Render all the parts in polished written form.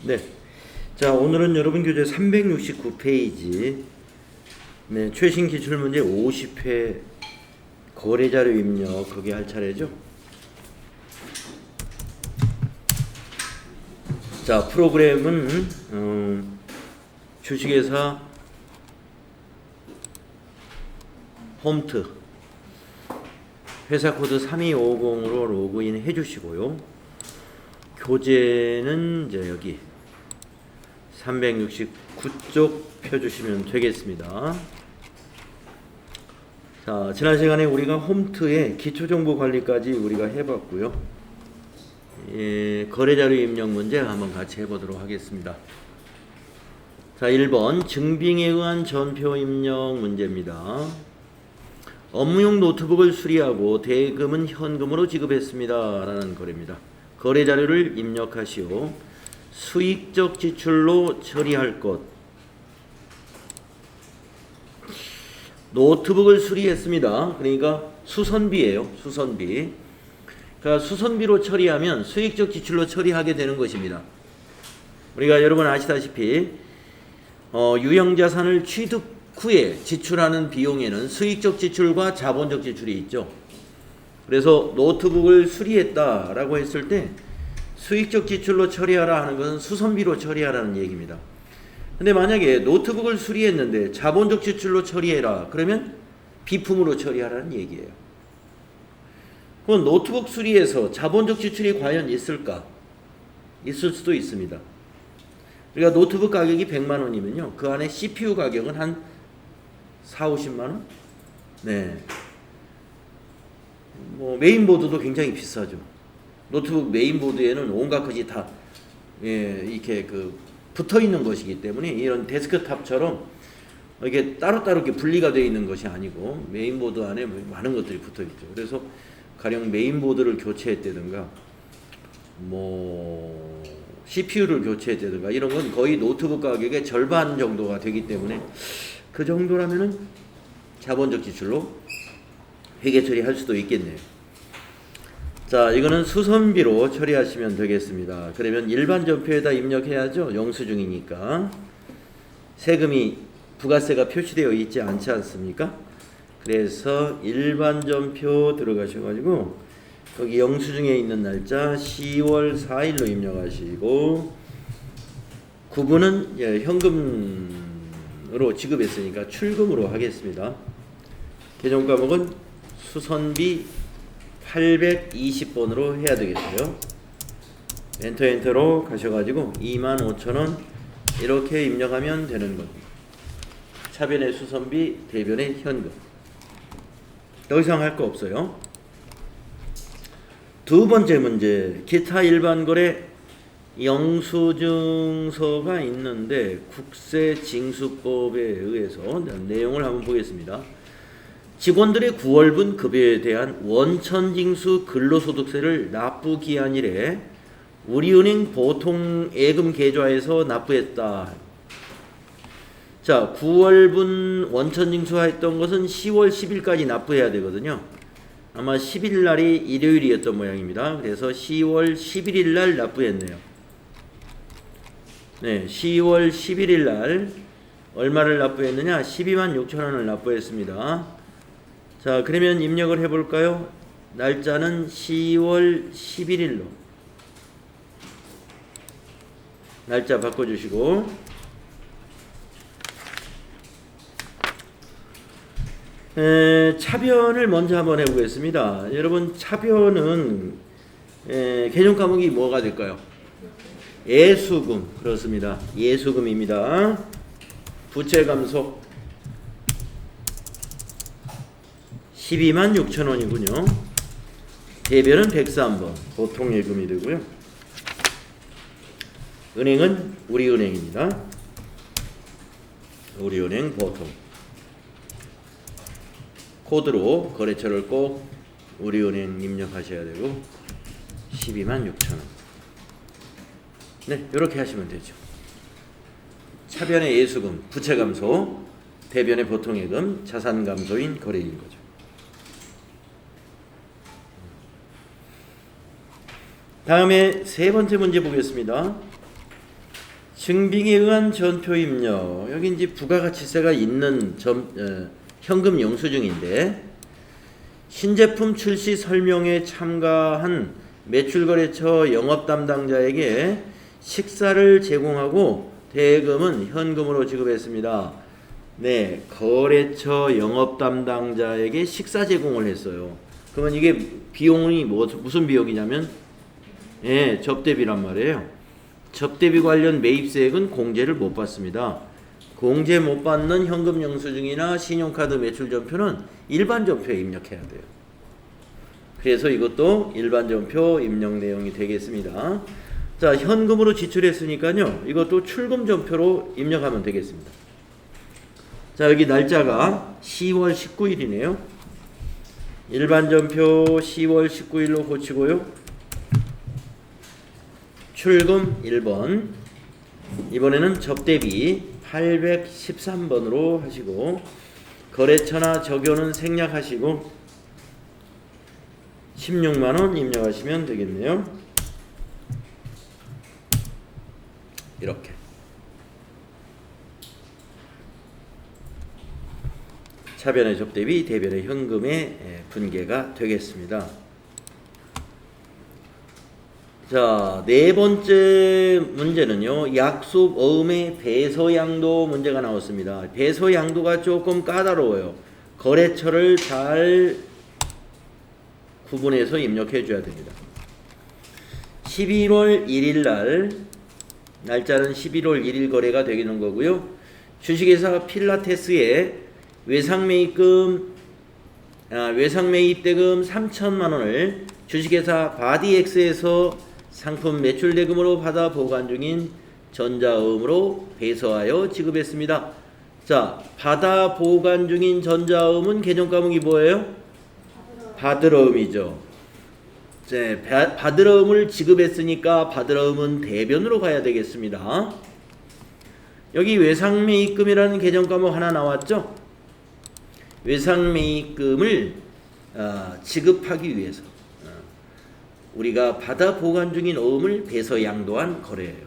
네. 자, 오늘은 여러분 교재 369페이지 네, 최신 기출문제 50회 거래자료 입력 거기 할 차례죠. 자, 프로그램은 주식회사 홈트 회사 코드 3250으로 로그인 해주시고요. 교재는 이제 여기 369쪽 펴주시면 되겠습니다. 자, 지난 시간에 우리가 홈트의 기초정보관리까지 우리가 해봤고요. 거래자료 입력 문제 한번 같이 해보도록 하겠습니다. 자, 1번 증빙에 의한 전표 입력 문제입니다. 업무용 노트북을 수리하고 대금은 현금으로 지급했습니다. 라는 거래입니다. 거래자료를 입력하시오. 수익적 지출로 처리할 것. 노트북을 수리했습니다. 그러니까 수선비예요. 수선비. 그러니까 수선비로 처리하면 수익적 지출로 처리하게 되는 것입니다. 우리가 여러분 아시다시피 유형자산을 취득 후에 지출하는 비용에는 수익적 지출과 자본적 지출이 있죠. 그래서 노트북을 수리했다라고 했을 때 수익적 지출로 처리하라 하는 것은 수선비로 처리하라는 얘기입니다. 근데 만약에 노트북을 수리했는데 자본적 지출로 처리해라 그러면 비품으로 처리하라는 얘기예요. 그럼 노트북 수리에서 자본적 지출이 과연 있을까? 있을 수도 있습니다. 그러니까 노트북 가격이 100만 원이면요. 그 안에 CPU 가격은 한 4, 50만 원? 네. 메인보드도 굉장히 비싸죠. 노트북 메인보드에는 온갖 것이 다 이렇게 붙어 있는 것이기 때문에 이런 데스크탑처럼 이게 따로따로 이렇게 분리가 되어 있는 것이 아니고 메인보드 안에 많은 것들이 붙어 있죠. 그래서 가령 메인보드를 교체했다든가 CPU를 교체했다든가 이런 건 거의 노트북 가격의 절반 정도가 되기 때문에 그 정도라면은 자본적 지출로 회계 처리할 수도 있겠네요. 자, 이거는 수선비로 처리하시면 되겠습니다. 그러면 일반 전표에다 입력해야죠. 영수증이니까. 세금이 부가세가 표시되어 있지 않지 않습니까? 그래서 일반 전표 들어가셔가지고 거기 영수증에 있는 날짜 10월 4일로 입력하시고 구분은 현금으로 지급했으니까 출금으로 하겠습니다. 개정 과목은 수선비 820번으로 해야 되겠어요. 엔터로 가셔가지고 25,000원 이렇게 입력하면 되는 겁니다. 차변의 수선비, 대변의 현금. 더 이상 할 거 없어요. 두 번째 문제, 기타 일반 거래 영수증서가 있는데 국세징수법에 의해서 내용을 한번 보겠습니다. 직원들의 9월분 급여에 대한 원천징수 근로소득세를 납부기한일에 우리은행 보통예금 계좌에서 납부했다. 자, 9월분 원천징수했던 것은 10월 10일까지 납부해야 되거든요. 아마 10일 날이 일요일이었던 모양입니다. 그래서 10월 11일 날 납부했네요. 네, 10월 11일 날 얼마를 납부했느냐? 126,000원을 납부했습니다. 자, 그러면 입력을 해볼까요? 날짜는 10월 11일로 날짜 바꿔주시고 차변을 먼저 한번 해보겠습니다. 여러분 차변은 개정 과목이 뭐가 될까요? 예수금. 그렇습니다. 예수금입니다. 부채 감소 126,000원이군요. 대변은 103번 보통예금이 되고요. 은행은 우리은행입니다. 우리은행 보통. 코드로 거래처를 꼭 우리은행 입력하셔야 되고 126,000원. 네, 이렇게 하시면 되죠. 차변의 예수금, 부채 감소, 대변의 보통예금, 자산 감소인 거래인 거죠. 다음에 세 번째 문제 보겠습니다. 증빙에 의한 전표 입력. 여기 이제 부가가치세가 있는 현금 영수증인데 신제품 출시 설명에 참가한 매출거래처 영업 담당자에게 식사를 제공하고 대금은 현금으로 지급했습니다. 네, 거래처 영업 담당자에게 식사 제공을 했어요. 그러면 이게 비용이 무슨 비용이냐면 예, 접대비란 말이에요. 접대비 관련 매입세액은 공제를 못 받습니다. 공제 못 받는 현금 영수증이나 신용카드 매출 전표는 일반 전표에 입력해야 돼요. 그래서 이것도 일반 전표 입력 내용이 되겠습니다. 자, 현금으로 지출했으니까요. 이것도 출금 전표로 입력하면 되겠습니다. 자, 여기 날짜가 10월 19일이네요. 일반 전표 10월 19일로 고치고요. 출금 1번. 이번에는 접대비 813번으로 하시고 거래처나 적요는 생략하시고 16만원 입력하시면 되겠네요. 이렇게 차변의 접대비, 대변의 현금의 분계가 되겠습니다. 자, 네 번째 문제는요. 약속 어음의 배서양도 문제가 나왔습니다. 배서양도가 조금 까다로워요. 거래처를 잘 구분해서 입력해 줘야 됩니다. 11월 1일 날 날짜는 11월 1일 거래가 되는 거고요. 주식회사 필라테스에 외상매입대금 3천만 원을 주식회사 바디엑스에서 상품 매출대금으로 받아 보관 중인 전자어음으로 배서하여 지급했습니다. 자, 받아 보관 중인 전자어음은 계정 과목이 뭐예요? 받으러음이죠. 받으러음을 지급했으니까 받으러음은 대변으로 가야 되겠습니다. 여기 외상매입금이라는 계정 과목 하나 나왔죠? 외상매입금을 지급하기 위해서 우리가 받아 보관 중인 어음을 배서 양도한 거래예요.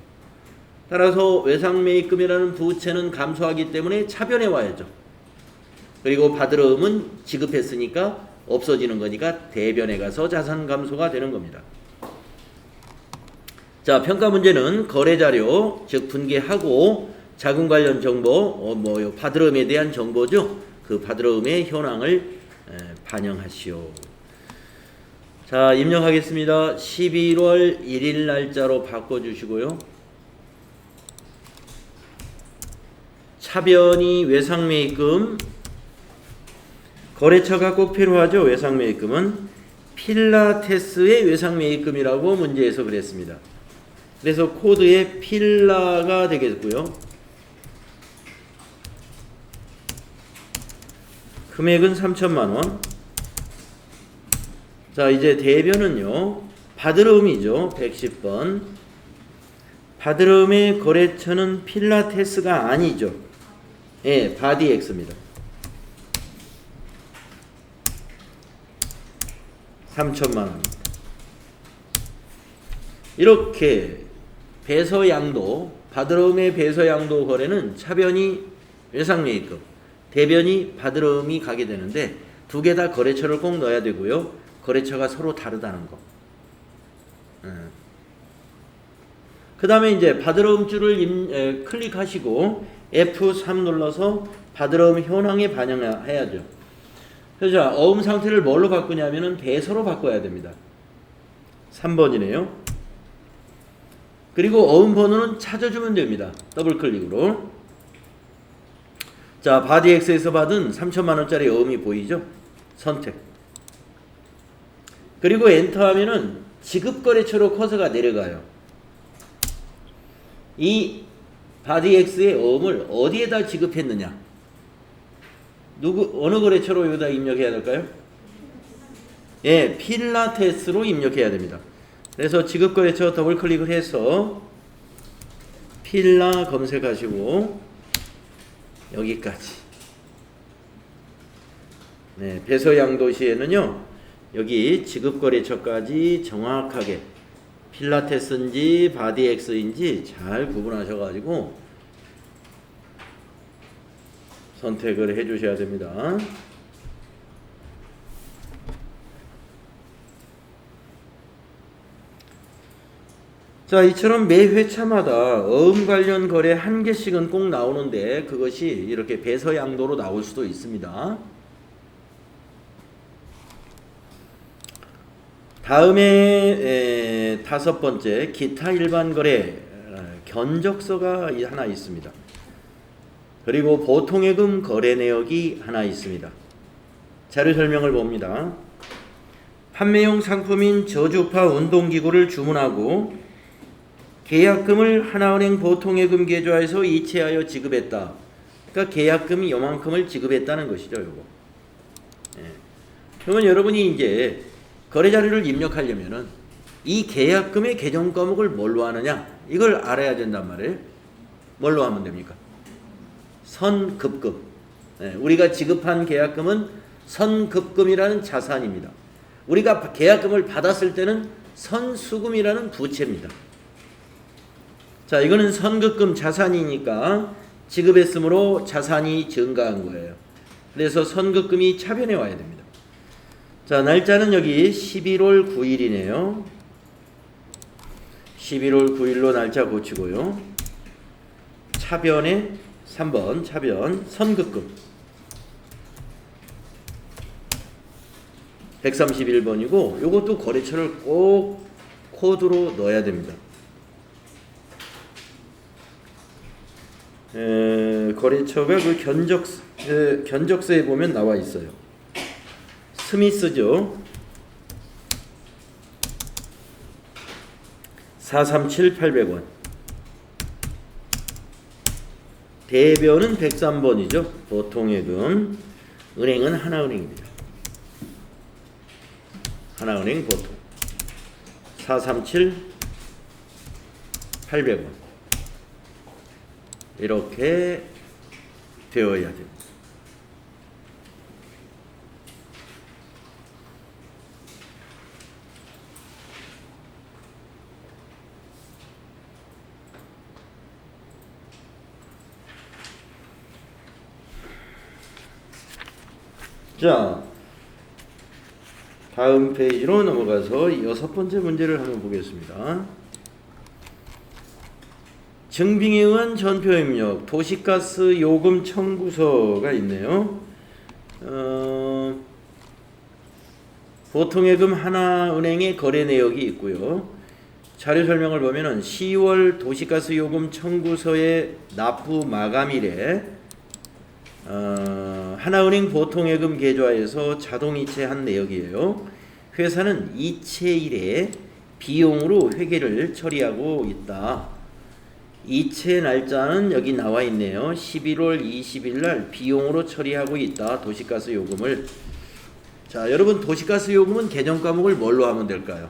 따라서 외상매입금이라는 부채는 감소하기 때문에 차변에 와야죠. 그리고 받으러음은 지급했으니까 없어지는 거니까 대변에 가서 자산 감소가 되는 겁니다. 자, 평가 문제는 거래자료, 즉 분계하고 자금 관련 정보, 받으러음에 대한 정보죠. 그 받으러음의 현황을 반영하시오. 자, 입력하겠습니다. 11월 1일 날짜로 바꿔주시고요. 차변이 외상매입금, 거래처가 꼭 필요하죠. 외상매입금은 필라테스의 외상매입금이라고 문제에서 그랬습니다. 그래서 코드에 필라가 되겠고요. 금액은 3천만 원. 자, 이제 대변은요. 받으러음이죠. 110번. 받으러음의 거래처는 필라테스가 아니죠. 예, 바디엑스입니다. 3천만 원입니다. 이렇게 배서양도, 받으러음의 배서양도 거래는 차변이 외상매입금, 대변이 받으러음이 가게 되는데 두 개 다 거래처를 꼭 넣어야 되고요. 거래처가 서로 다르다는 거. 그 다음에 이제 받으러음 줄을 클릭하시고 F3 눌러서 받으러음 현황에 반영해야죠. 그래서 어음 상태를 뭘로 바꾸냐면은 배서로 바꿔야 됩니다. 3번이네요. 그리고 어음 번호는 찾아주면 됩니다. 더블 클릭으로. 자, 바디엑스에서 받은 3천만 원짜리 어음이 보이죠? 선택. 그리고 엔터 하면은 지급거래처로 커서가 내려가요. 이 바디엑스의 어음을 어디에다 지급했느냐? 어느 거래처로 여기다 입력해야 될까요? 예, 필라테스로 입력해야 됩니다. 그래서 지급거래처 더블 클릭을 해서 필라 검색하시고 여기까지. 네, 배서양도 시에는요. 여기 지급거래처까지 정확하게 필라테스인지 바디엑스인지 잘 구분하셔가지고 선택을 해주셔야 됩니다. 자, 이처럼 매 회차마다 어음 관련 거래 한 개씩은 꼭 나오는데 그것이 이렇게 배서양도로 나올 수도 있습니다. 다음에 다섯 번째 기타 일반 거래 견적서가 하나 있습니다. 그리고 보통예금 거래 내역이 하나 있습니다. 자료 설명을 봅니다. 판매용 상품인 저주파 운동기구를 주문하고 계약금을 하나은행 보통예금 계좌에서 이체하여 지급했다. 그러니까 계약금이 요만큼을 지급했다는 것이죠. 요거. 예. 그러면 여러분이 이제 거래 자료를 입력하려면은 이 계약금의 계정 과목을 뭘로 하느냐? 이걸 알아야 된단 말이에요. 뭘로 하면 됩니까? 선급금. 예. 우리가 지급한 계약금은 선급금이라는 자산입니다. 우리가 계약금을 받았을 때는 선수금이라는 부채입니다. 자, 이거는 선급금 자산이니까 지급했으므로 자산이 증가한 거예요. 그래서 선급금이 차변에 와야 됩니다. 자, 날짜는 여기 11월 9일이네요. 11월 9일로 날짜 고치고요. 차변에 3번 차변 선급금 131번이고 요것도 거래처를 꼭 코드로 넣어야 됩니다. 거래처가 그 견적서에 보면 나와 있어요. 스미스죠. 437,800원. 대변은 103번이죠. 보통예금. 은행은 하나은행입니다. 하나은행 보통. 437,800원. 이렇게 되어야 됩니다. 자, 다음 페이지로 넘어가서 여섯 번째 문제를 한번 보겠습니다. 증빙에 의한 전표 입력, 도시가스 요금 청구서가 있네요. 보통예금 하나은행의 거래 내역이 있고요. 자료 설명을 보면은 10월 도시가스 요금 청구서의 납부 마감일에 하나은행 보통예금 계좌에서 자동 이체한 내역이에요. 회사는 이체일에 비용으로 회계를 처리하고 있다. 이체 날짜는 여기 나와 있네요. 11월 20일 날 비용으로 처리하고 있다. 도시가스 요금을. 자, 여러분 도시가스 요금은 계정 과목을 뭘로 하면 될까요?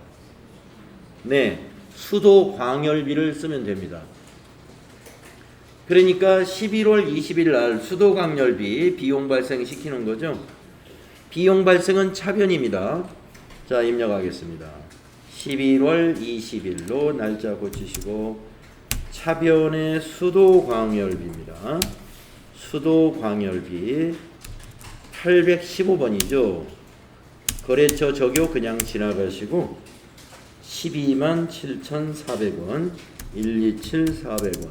네, 수도 광열비를 쓰면 됩니다. 그러니까 11월 20일 날 수도 광열비 비용 발생시키는 거죠. 비용 발생은 차변입니다. 자, 입력하겠습니다. 11월 20일로 날짜 고치시고 차변의 수도광열비입니다. 수도광열비 815번이죠. 거래처 적용 그냥 지나가시고 127,400원 127,400원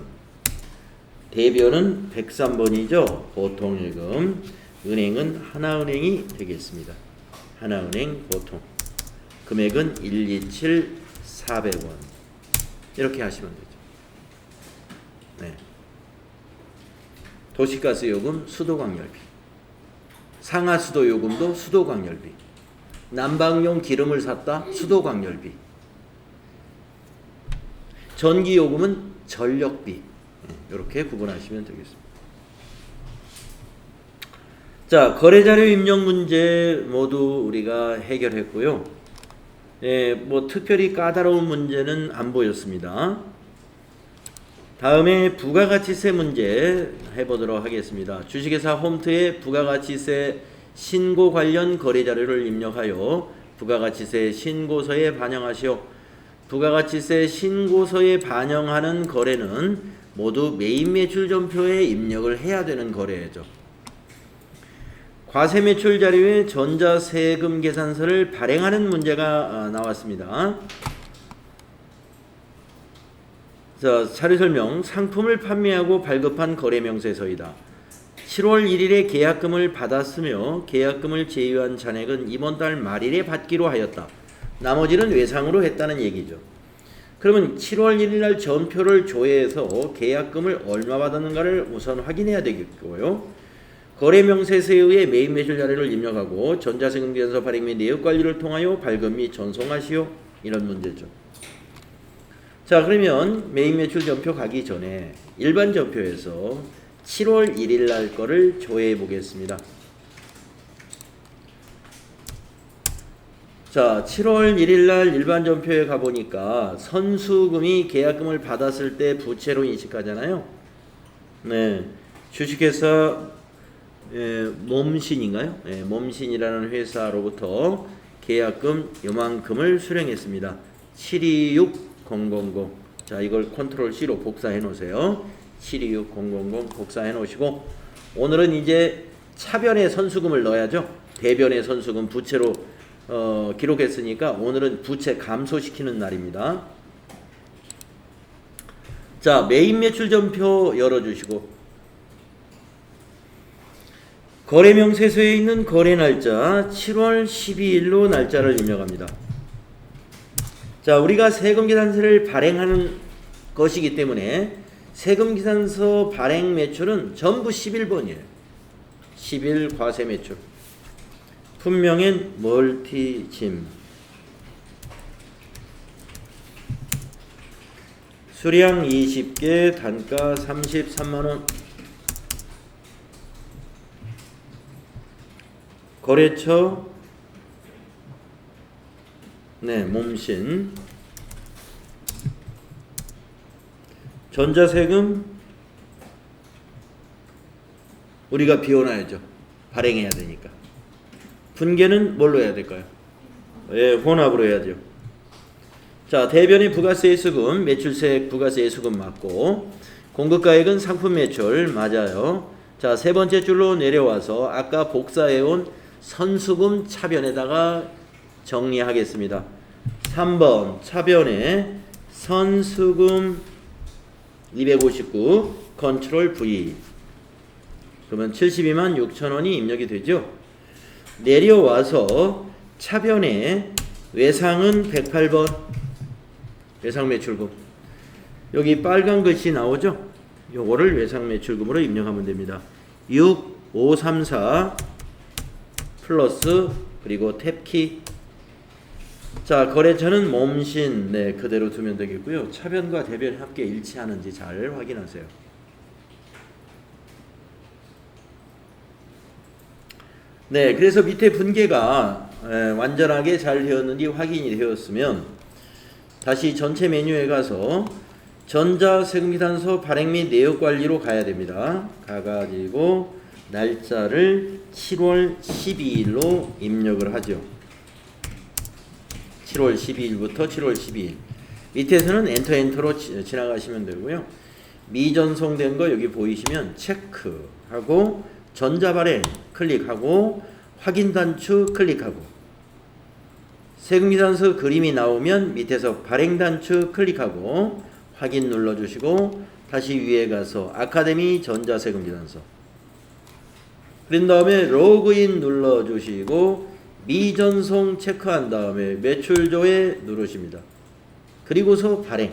대변은 103번이죠. 보통예금 은행은 하나은행이 되겠습니다. 하나은행 보통 금액은 127,400원 이렇게 하시면 되죠. 네. 도시가스 요금 수도광열비, 상하수도 요금도 수도광열비, 난방용 기름을 샀다 수도광열비, 전기 요금은 전력비. 이렇게 구분하시면 되겠습니다. 자, 거래자료 입력 문제 모두 우리가 해결했고요. 뭐 특별히 까다로운 문제는 안 보였습니다. 다음에 부가가치세 문제 해보도록 하겠습니다. 주식회사 홈트에 부가가치세 신고 관련 거래자료를 입력하여 부가가치세 신고서에 반영하시오. 부가가치세 신고서에 반영하는 거래는 모두 메인 매출 전표에 입력을 해야 되는 거래죠. 과세매출 자료에 전자세금 계산서를 발행하는 문제가 나왔습니다. 자, 자료 설명. 상품을 판매하고 발급한 거래명세서이다. 7월 1일에 계약금을 받았으며 계약금을 제외한 잔액은 이번 달 말일에 받기로 하였다. 나머지는 외상으로 했다는 얘기죠. 그러면 7월 1일 날 전표를 조회해서 계약금을 얼마 받았는가를 우선 확인해야 되겠고요. 거래명세서에 의해 메인 매출 자료를 입력하고 전자세금 계산서 발행 및 내역 관리를 통하여 발급 및 전송하시오. 이런 문제죠. 자, 그러면 메인 매출 전표 가기 전에 일반 전표에서 7월 1일 날 거를 조회해 보겠습니다. 자, 7월 1일 날 일반 전표에 가보니까 선수금이 계약금을 받았을 때 부채로 인식하잖아요. 네, 주식회사 몸신인가요? 네, 몸신이라는 회사로부터 계약금 요만큼을 수령했습니다. 726000. 자, 이걸 컨트롤 C로 복사해 놓으세요. 726000 복사해 놓으시고, 오늘은 이제 차변의 선수금을 넣어야죠. 대변의 선수금 부채로 기록했으니까 오늘은 부채 감소시키는 날입니다. 자, 메인 매출 전표 열어주시고, 거래명세서에 있는 거래 날짜 7월 12일로 날짜를 입력합니다. 자, 우리가 세금계산서를 발행하는 것이기 때문에 세금계산서 발행 매출은 전부 11번이에요. 11 과세매출. 품명엔 멀티짐. 수량 20개, 단가 33만원. 거래처 네, 몸신. 전자세금 우리가 비워놔야죠. 발행해야 되니까. 분계는 뭘로 해야 될까요? 예, 혼합으로 해야죠. 자, 대변의 부가세 수금, 매출세액 부가세 수금 맞고, 공급가액은 상품 매출 맞아요. 자, 세 번째 줄로 내려와서 아까 복사해온 선수금 차변에다가 정리하겠습니다. 3번 차변에 선수금 259 컨트롤 V. 그러면 72만 6천원이 입력이 되죠. 내려와서 차변에 외상은 108번 외상 매출금. 여기 빨간 글씨 나오죠? 요거를 외상 매출금으로 입력하면 됩니다. 6534 플러스 그리고 탭키. 자, 거래처는 몸신. 네, 그대로 두면 되겠고요. 차변과 대변이 함께 일치하는지 잘 확인하세요. 네, 그래서 밑에 분계가 완전하게 잘 되었는지 확인이 되었으면 다시 전체 메뉴에 가서 전자세금계산서 발행 및 내역관리로 가야 됩니다. 가가지고 날짜를 7월 12일로 입력을 하죠. 7월 12일부터 7월 12일. 밑에서는 엔터로 지나가시면 되고요. 미전송된 거 여기 보이시면 체크하고 전자발행 클릭하고 확인 단추 클릭하고, 세금계산서 그림이 나오면 밑에서 발행 단추 클릭하고 확인 눌러주시고 다시 위에 가서 아카데미 전자세금계산서, 그런 다음에 로그인 눌러주시고 미전송 체크한 다음에 매출조회 누르십니다. 그리고서 발행,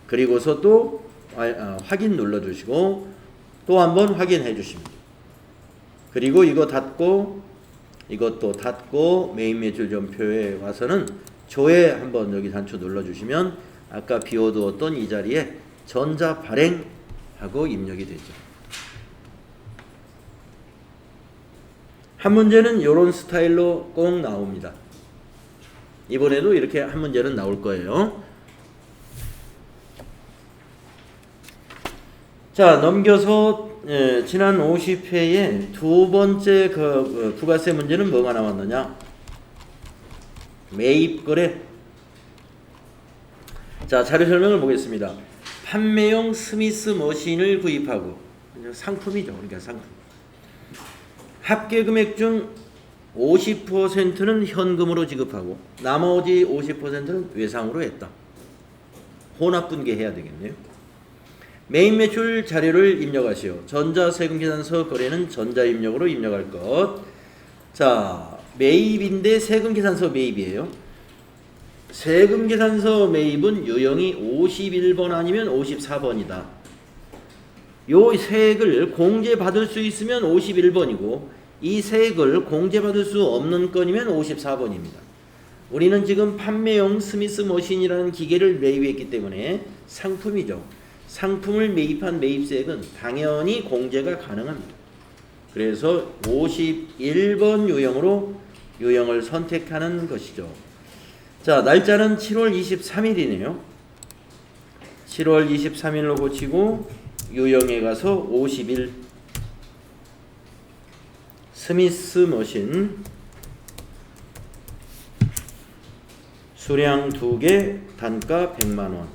그리고서 또 확인 눌러주시고 또 한번 확인해 주십니다. 그리고 이거 닫고 이것도 닫고 메인 매출 전표에 와서는 조회 한번 여기 단추 눌러주시면 아까 비워두었던 이 자리에 전자 발행하고 입력이 되죠. 한 문제는 이런 스타일로 꼭 나옵니다. 이번에도 이렇게 한 문제는 나올 거예요. 자, 넘겨서 지난 50회에 두 번째 부가세 문제는 뭐가 나왔느냐? 매입거래. 자, 자료 설명을 보겠습니다. 판매용 스미스 머신을 구입하고, 상품이죠. 그러니까 상품. 합계 금액 중 50%는 현금으로 지급하고 나머지 50%는 외상으로 했다. 혼합분계해야 되겠네요. 메인 매출 자료를 입력하시오. 전자세금계산서 거래는 전자입력으로 입력할 것. 자, 매입인데 세금계산서 매입이에요. 세금계산서 매입은 유형이 51번 아니면 54번이다. 요 세액을 공제받을 수 있으면 51번이고 이 세액을 공제받을 수 없는 건이면 54번입니다. 우리는 지금 판매용 스미스 머신이라는 기계를 매입했기 때문에 상품이죠. 상품을 매입한 매입세액은 당연히 공제가 가능합니다. 그래서 51번 유형으로 유형을 선택하는 것이죠. 자, 날짜는 7월 23일이네요. 7월 23일로 고치고 유형에 가서 50일 스미스 머신 수량 2개 단가 100만원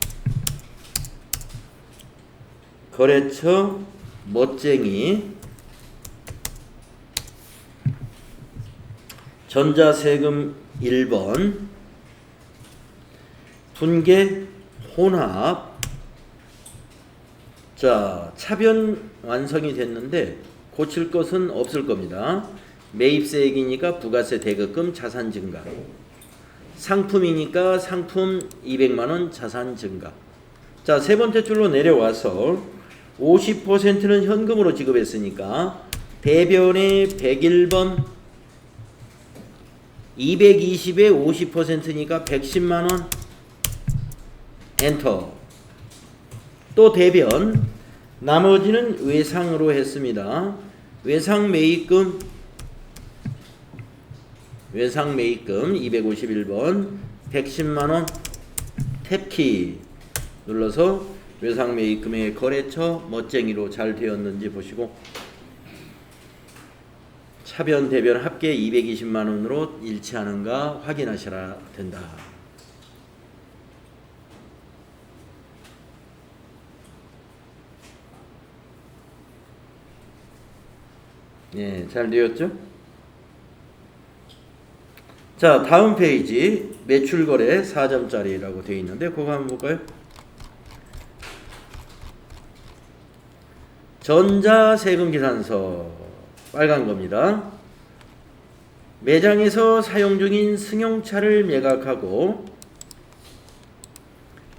거래처 멋쟁이 전자세금 1번 분계 혼합. 자, 차변 완성이 됐는데 고칠 것은 없을 겁니다. 매입세액이니까 부가세 대급금 자산 증가, 상품이니까 상품 200만원 자산 증가. 자, 세 번째 줄로 내려와서 50%는 현금으로 지급했으니까 대변의 101번 220에 50%니까 110만원 엔터. 또 대변 나머지는 외상으로 했습니다. 외상 매입금 251번 110만원 탭키 눌러서 외상 매입금의 거래처 멋쟁이로 잘 되었는지 보시고 차변 대변 합계 220만원으로 일치하는가 확인하셔야 된다. 네, 잘 되었죠? 자, 다음 페이지 매출거래 4점짜리라고 되어 있는데 그거 한번 볼까요? 전자세금계산서 빨간 겁니다. 매장에서 사용 중인 승용차를 매각하고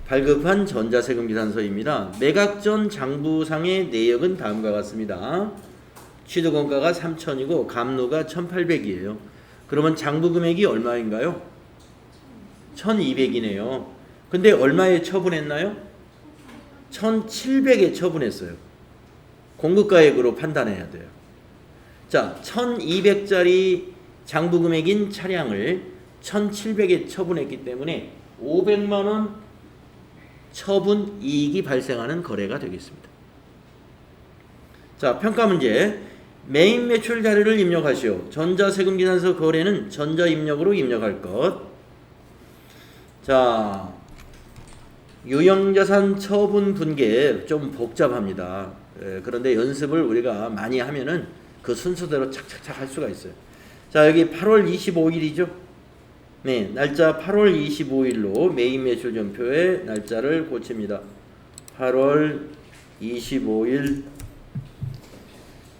발급한 전자세금계산서입니다. 매각 전 장부상의 내역은 다음과 같습니다. 취득원가가 3,000이고 감루가 1,800이에요. 그러면 장부금액이 얼마인가요? 1,200이네요. 근데 얼마에 처분했나요? 1,700에 처분했어요. 공급가액으로 판단해야 돼요. 자, 1,200짜리 장부금액인 차량을 1,700에 처분했기 때문에 500만원 처분 이익이 발생하는 거래가 되겠습니다. 자, 평가 문제. 메인 매출 자료를 입력하시오. 전자세금계산서 거래는 전자입력으로 입력할 것. 자, 유형자산 처분 분계 좀 복잡합니다. 그런데 연습을 우리가 많이 하면은 그 순서대로 착착착 할 수가 있어요. 자, 여기 8월 25일이죠. 네, 날짜 8월 25일로 메인 매출 전표에 날짜를 고칩니다. 8월 25일.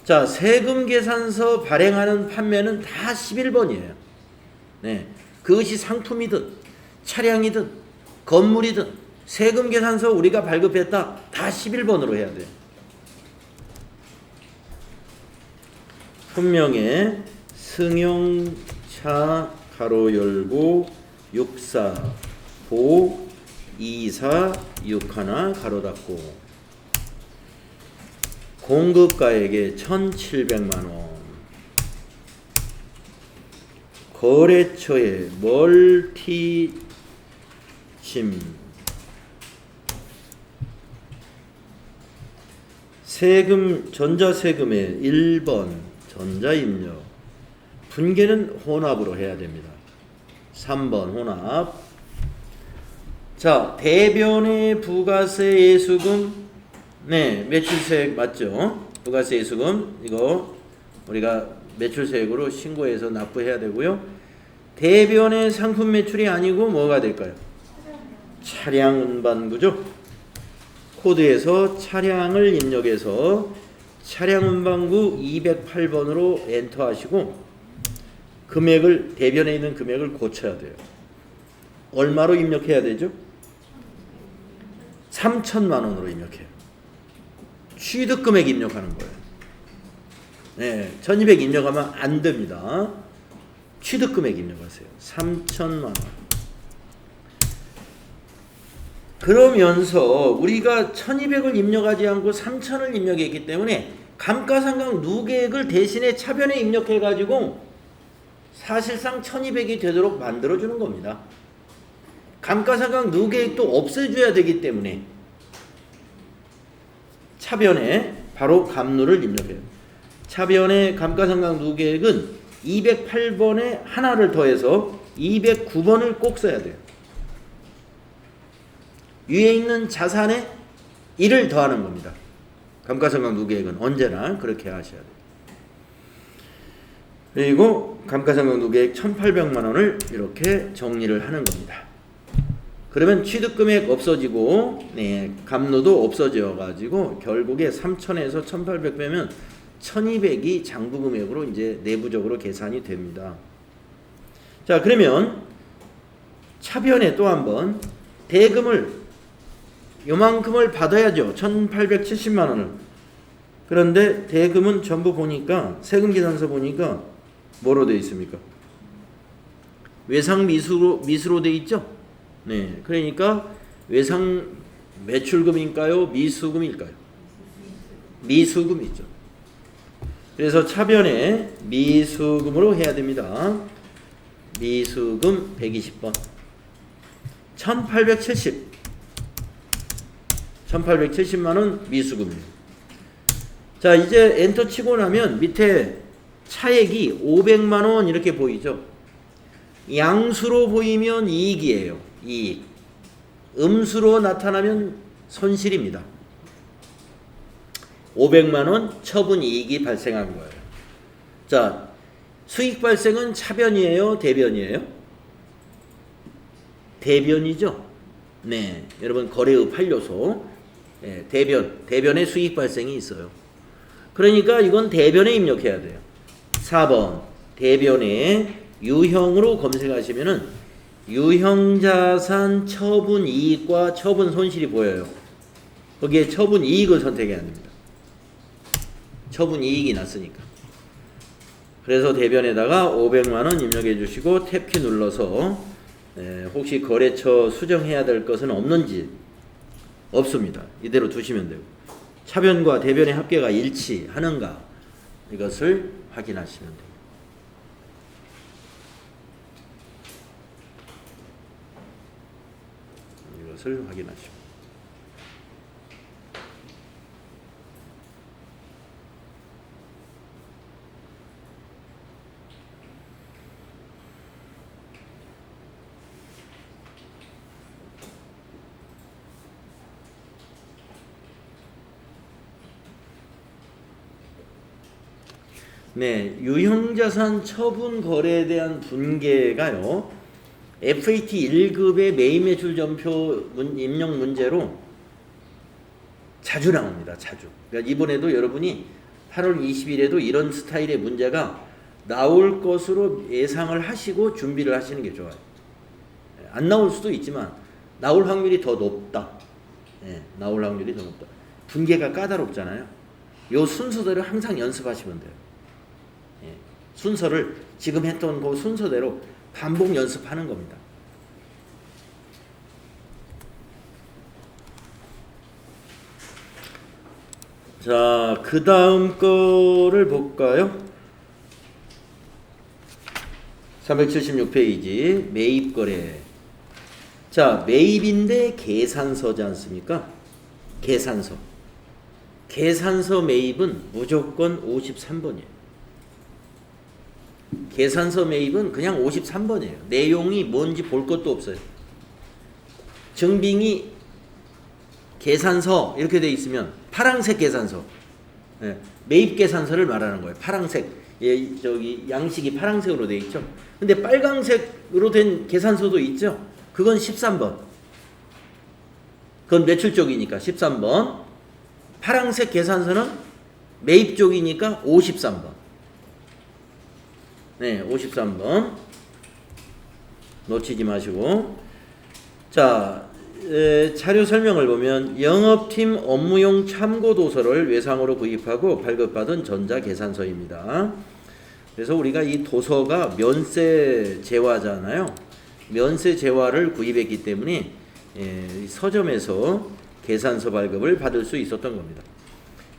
자, 세금계산서 발행하는 판매는 다 11번이에요. 네, 그것이 상품이든 차량이든 건물이든 세금계산서 우리가 발급했다 다 11번으로 해야 돼요. 분명에 승용차 가로 열고 64보 2461 가로 닫고 공급가액에 1,700만원 거래처에 멀티짐 세금 전자세금의 1번 전자입력 분계는 혼합으로 해야 됩니다. 3번 혼합 자, 대변의 부가세 예수금, 네, 매출세액 맞죠? 부가세 예수금 이거 우리가 매출세액으로 신고해서 납부해야 되고요. 대변의 상품 매출이 아니고 뭐가 될까요? 차량 운반부죠. 코드에서 차량을 입력해서 차량 운반부 208번으로 엔터하시고 금액을 대변에 있는 금액을 고쳐야 돼요. 얼마로 입력해야 되죠? 3천만 원으로 입력해요. 취득금액 입력하는 거예요. 네, 1200 입력하면 안 됩니다. 취득금액 입력하세요. 3천만 원. 그러면서 우리가 1200을 입력하지 않고 3000을 입력했기 때문에 감가상각 누계액을 대신에 차변에 입력해 가지고 사실상 1200이 되도록 만들어주는 겁니다. 감가상각 누계액도 없애줘야 되기 때문에 차변에 바로 감누를 입력해요. 차변의 감가상각 누계액은 208번에 하나를 더해서 209번을 꼭 써야 돼요. 위에 있는 자산에 1을 더하는 겁니다. 감가상각 누계액은 언제나 그렇게 하셔야 돼요. 그리고 감가상각 누계액 1,800만 원을 이렇게 정리를 하는 겁니다. 그러면 취득금액 없어지고, 네, 감누도 없어져 가지고 결국에 3,000에서 1,800 빼면 1,200이 장부금액으로 이제 내부적으로 계산이 됩니다. 자, 그러면 차변에 또 한번 대금을 요만큼을 받아야죠. 1,870만 원을. 그런데 대금은 전부 보니까 세금계산서 보니까 뭐로 되어 있습니까? 외상 미수로 되어 있죠? 네, 그러니까 외상 매출금일까요? 미수금일까요? 미수금이죠. 그래서 차변에 미수금으로 해야 됩니다. 미수금 120번. 1870만 원 미수금이에요. 자, 이제 엔터 치고 나면 밑에 차액이 500만 원 이렇게 보이죠? 양수로 보이면 이익이에요. 이익. 음수로 나타나면 손실입니다. 500만 원 처분 이익이 발생한 거예요. 자, 수익 발생은 차변이에요? 대변이에요? 대변이죠? 네, 여러분 거래의 판료소. 네, 대변에 수익 발생이 있어요. 그러니까 이건 대변에 입력해야 돼요. 4번 대변에 유형으로 검색하시면은 유형자산 처분 이익과 처분 손실이 보여요. 거기에 처분 이익을 선택해야 됩니다. 처분 이익이 났으니까. 그래서 대변에다가 500만 원 입력해 주시고 탭키 눌러서 혹시 거래처 수정해야 될 것은 없는지 없습니다. 이대로 두시면 되고 차변과 대변의 합계가 일치하는가 이것을 확인하시면 됩니다. 이것을 확인하시고 네, 유형자산 처분 거래에 대한 분계가요. FAT 1급의 매입 매출 전표 입력 문제로 자주 나옵니다. 자주. 그러니까 이번에도 여러분이 8월 20일에도 이런 스타일의 문제가 나올 것으로 예상을 하시고 준비를 하시는 게 좋아요. 안 나올 수도 있지만 나올 확률이 더 높다. 네, 나올 확률이 더 높다. 분계가 까다롭잖아요. 요 순서대로 항상 연습하시면 돼요. 순서를 지금 했던 그 순서대로 반복 연습하는 겁니다. 자, 그 다음 거를 볼까요? 376페이지 매입거래. 자, 매입인데 계산서지 않습니까? 계산서. 계산서 매입은 무조건 53번이에요. 계산서 매입은 그냥 53번이에요. 내용이 뭔지 볼 것도 없어요. 증빙이 계산서 이렇게 돼 있으면 파란색 계산서, 예, 매입 계산서를 말하는 거예요. 파란색, 예, 저기 양식이 파란색으로 돼 있죠. 근데 빨강색으로 된 계산서도 있죠. 그건 13번. 그건 매출 쪽이니까 13번. 파란색 계산서는 매입 쪽이니까 53번. 네, 53번. 놓치지 마시고. 자, 자료 설명을 보면 영업팀 업무용 참고 도서를 외상으로 구입하고 발급받은 전자계산서입니다. 그래서 우리가 이 도서가 면세 재화잖아요. 면세 재화를 구입했기 때문에 서점에서 계산서 발급을 받을 수 있었던 겁니다.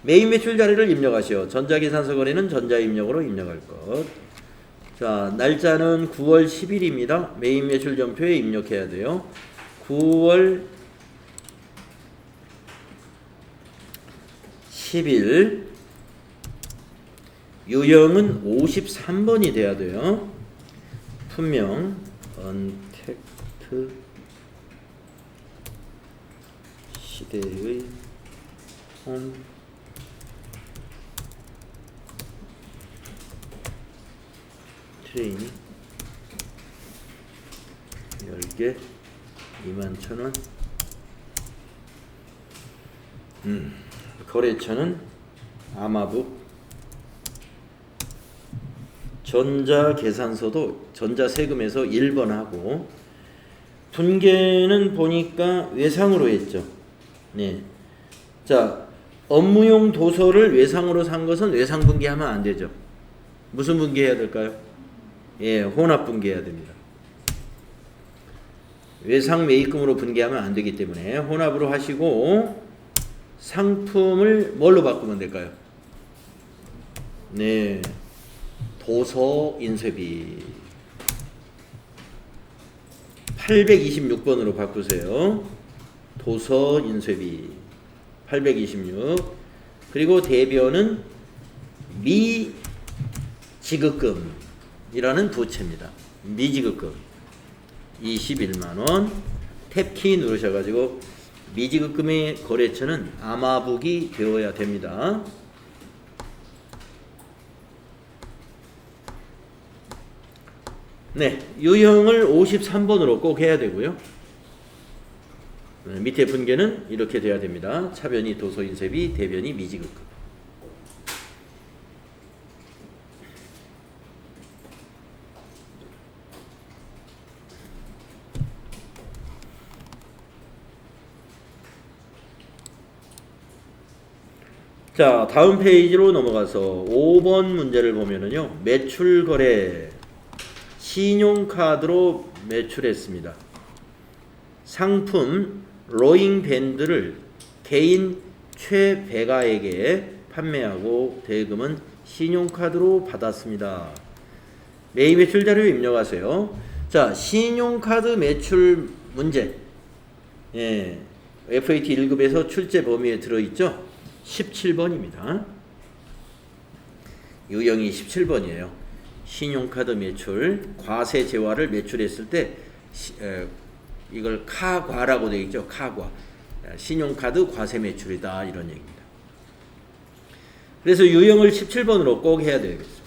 매입 매출 자료를 입력하시오. 전자계산서 거래는 전자입력으로 입력할 것. 자, 날짜는 9월 10일입니다. 매입 매출 전표에 입력해야 돼요. 9월 10일. 유형은 53번이 돼야 돼요. 분명 언택트 시대의 홈 트레이닝 10개 21,000원. 거래처는 아마북. 전자계산서도 전자세금에서 1번 하고, 분계는 보니까 외상으로 했죠. 네. 자, 업무용 도서를 외상으로 산 것은 외상 분계하면 안 되죠. 무슨 분계해야 될까요? 예, 혼합 분계해야 됩니다. 외상 매입금으로 분계하면 안 되기 때문에 혼합으로 하시고, 상품을 뭘로 바꾸면 될까요? 네. 도서 인쇄비 826번으로 바꾸세요. 도서 인쇄비 826. 그리고 대변은 미지급금이라는 부채입니다. 미지급금 21만원. 탭키 누르셔가지고 미지급금의 거래처는 아마북이 되어야 됩니다. 네, 유형을 53번으로 꼭 해야 되고요. 밑에 분계는 이렇게 돼야 됩니다. 차변이 도서인쇄비, 대변이 미지급금. 자, 다음 페이지로 넘어가서 5번 문제를 보면은요, 매출 거래 신용카드로 매출했습니다. 상품 로잉 밴드를 개인 최배가에게 판매하고 대금은 신용카드로 받았습니다. 매입 매출 자료 입력하세요. 자, 신용카드 매출 문제. 예, FAT 1급에서 출제 범위에 들어있죠. 17번입니다. 유형이 17번이에요. 신용카드 매출, 과세 재화를 매출했을 때 이걸 카과라고 되어 있죠. 카과. 신용카드 과세 매출이다, 이런 얘기입니다. 그래서 유형을 17번으로 꼭 해야 되겠습니다.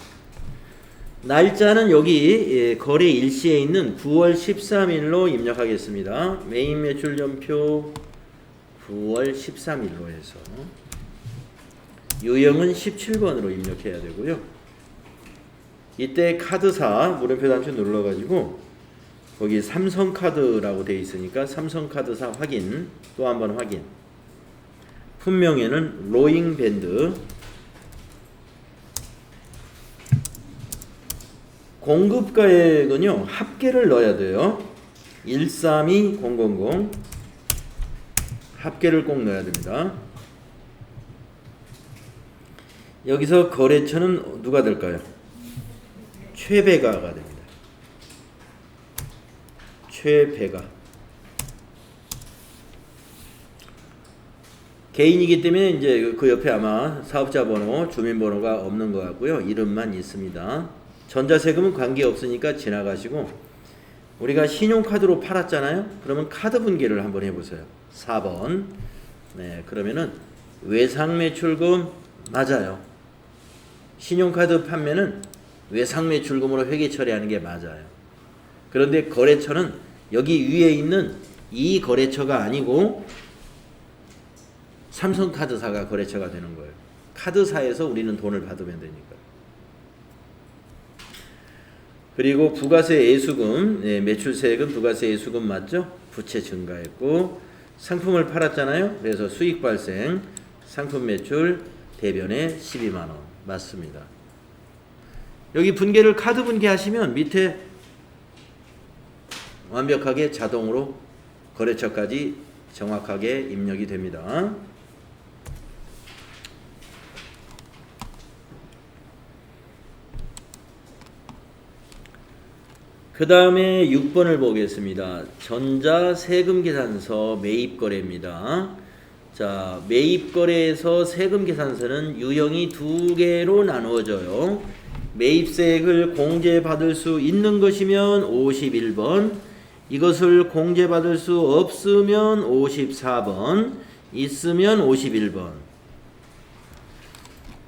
날짜는 여기 거래 일시에 있는 9월 13일로 입력하겠습니다. 매입 매출 전표 9월 13일로 해서 유형은 17번으로 입력해야 되고요. 이때 카드사 물음표 단추 눌러가지고 거기 삼성카드라고 되어 있으니까 삼성카드사 확인, 또 한번 확인. 품명에는 로잉 밴드. 공급가액은요, 합계를 넣어야 돼요. 132000 합계를 꼭 넣어야 됩니다. 여기서 거래처는 누가 될까요? 최배가가 됩니다. 최배가. 개인이기 때문에 이제 그 옆에 아마 사업자 번호, 주민번호가 없는 것 같고요. 이름만 있습니다. 전자세금은 관계없으니까 지나가시고, 우리가 신용카드로 팔았잖아요. 그러면 카드 분기를 한번 해보세요. 4번. 네, 그러면은 외상매출금 맞아요. 신용카드 판매는 외상매출금으로 회계 처리하는 게 맞아요. 그런데 거래처는 여기 위에 있는 이 거래처가 아니고 삼성카드사가 거래처가 되는 거예요. 카드사에서 우리는 돈을 받으면 되니까. 그리고 부가세 예수금, 네, 매출세액은 부가세 예수금 맞죠? 부채 증가했고 상품을 팔았잖아요. 그래서 수익 발생, 상품 매출 대변에 12만 원 맞습니다. 여기 분계를 카드 분계하시면 밑에 완벽하게 자동으로 거래처까지 정확하게 입력이 됩니다. 그 다음에 6번을 보겠습니다. 전자세금계산서 매입거래입니다. 자, 매입거래에서 세금계산서는 유형이 두 개로 나누어져요. 매입세액을 공제받을 수 있는 것이면 51번, 이것을 공제받을 수 없으면 54번, 있으면 51번.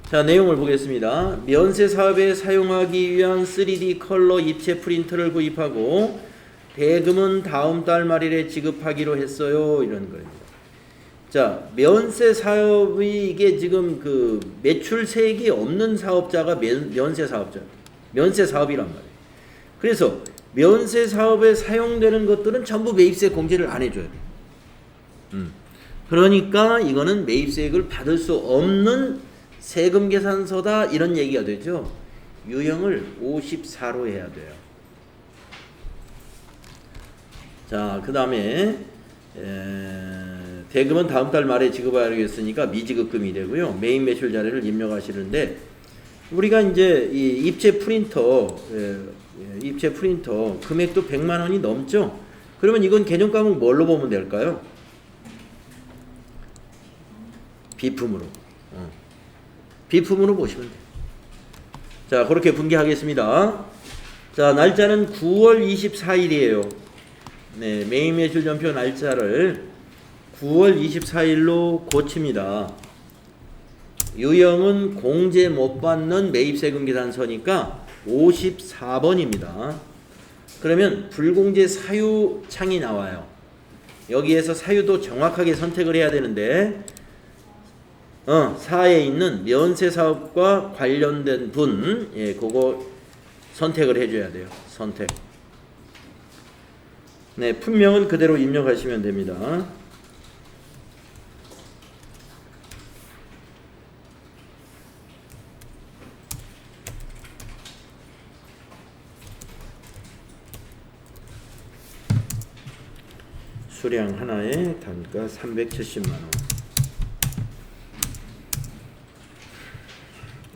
자, 내용을 보겠습니다. 면세 사업에 사용하기 위한 3D 컬러 입체 프린터를 구입하고 대금은 다음 달 말일에 지급하기로 했어요. 이런 거입니다. 자, 면세 사업이 이게 지금 그 매출세액이 없는 사업자가 면세 사업자, 면세 사업이란 말이에요. 그래서 면세 사업에 사용되는 것들은 전부 매입세 공제를 안 해줘요. 그러니까 이거는 매입세액을 받을 수 없는 세금 계산서다 이런 얘기가 되죠. 유형을 54로 해야 돼요. 자, 그 다음에 대금은 다음 달 말에 지급하겠으니까 미지급금이 되고요. 메인 매출 자료를 입력하시는데 우리가 이제 이 입체 프린터 금액도 100만 원이 넘죠. 그러면 이건 개정 과목 뭘로 보면 될까요? 비품으로. 비품으로 보시면 돼요. 자, 그렇게 분기하겠습니다. 자, 날짜는 9월 24일이에요. 네, 메인 매출 전표 날짜를 9월 24일로 고칩니다. 유형은 공제 못 받는 매입세금 계산서니까 54번입니다. 그러면 불공제 사유 창이 나와요. 여기에서 사유도 정확하게 선택을 해야 되는데 4에 있는 면세사업과 관련된 분, 그거 선택을 해줘야 돼요. 선택. 네, 품명은 그대로 입력하시면 됩니다. 수량 하나에 단가 370만 원.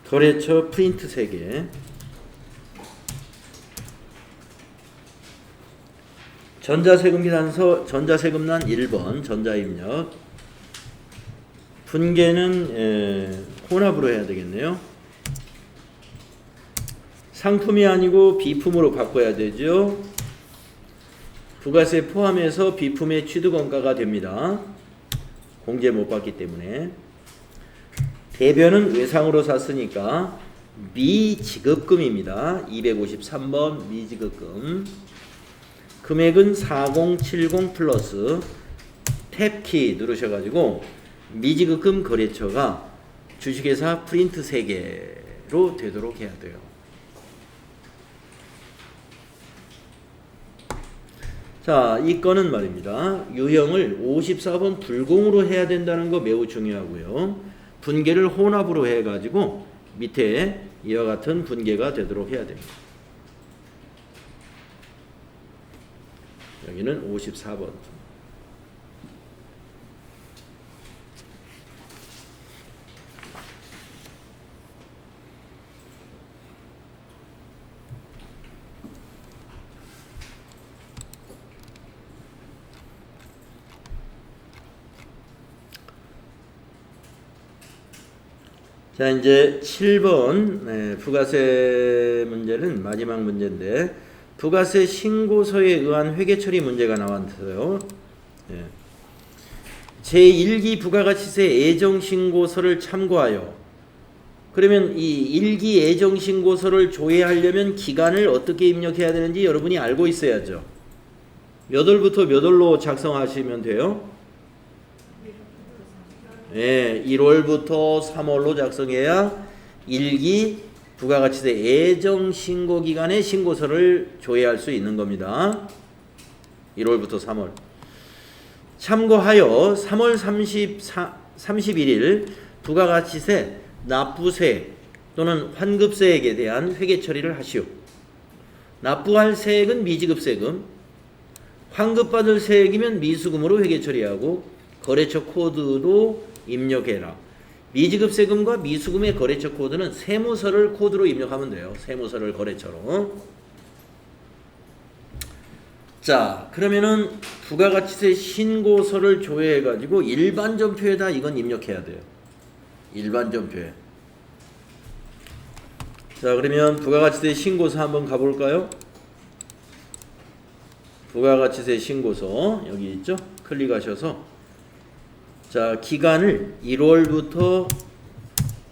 거래처 프린트 3개. 전자세금 계산서 전자세금란 1번 전자입력. 분계는 혼합으로 해야 되겠네요. 상품이 아니고 비품으로 바꿔야 되죠. 부가세 포함해서 비품의 취득원가가 됩니다. 공제 못 받기 때문에. 대변은 외상으로 샀으니까 미지급금입니다. 253번 미지급금. 금액은 4070 플러스 탭키 누르셔가지고 미지급금 거래처가 주식회사 프린트 3개로 되도록 해야 돼요. 자, 이 건은 말입니다. 유형을 54번 불공으로 해야 된다는 거 매우 중요하고요. 분계를 혼합으로 해가지고 밑에 이와 같은 분계가 되도록 해야 됩니다. 여기는 54번. 자, 이제 7번 부가세 문제는 마지막 문제인데 부가세 신고서에 의한 회계처리 문제가 나왔어요. 예. 제1기 부가가치세 애정신고서를 참고하여, 그러면 이 1기 애정신고서를 조회하려면 기간을 어떻게 입력해야 되는지 여러분이 알고 있어야죠. 몇 월부터 몇 월로 작성하시면 돼요? 예, 1월부터 3월로 작성해야 1기 부가가치세 애정신고기간의 신고서를 조회할 수 있는 겁니다. 1월부터 3월. 참고하여 3월 31일 부가가치세, 납부세 또는 환급세액에 대한 회계 처리를 하시오. 납부할 세액은 미지급세금, 환급받을 세액이면 미수금으로 회계 처리하고 거래처 코드도 입력해라. 미지급세금과 미수금의 거래처 코드는 세무서를 코드로 입력하면 돼요. 세무서를 거래처로. 자, 그러면은 부가가치세 신고서를 조회해가지고 일반전표에다 이건 입력해야 돼요. 일반전표에. 자, 그러면 부가가치세 신고서 한번 가볼까요? 부가가치세 신고서 여기 있죠? 클릭하셔서, 자, 기간을 1월부터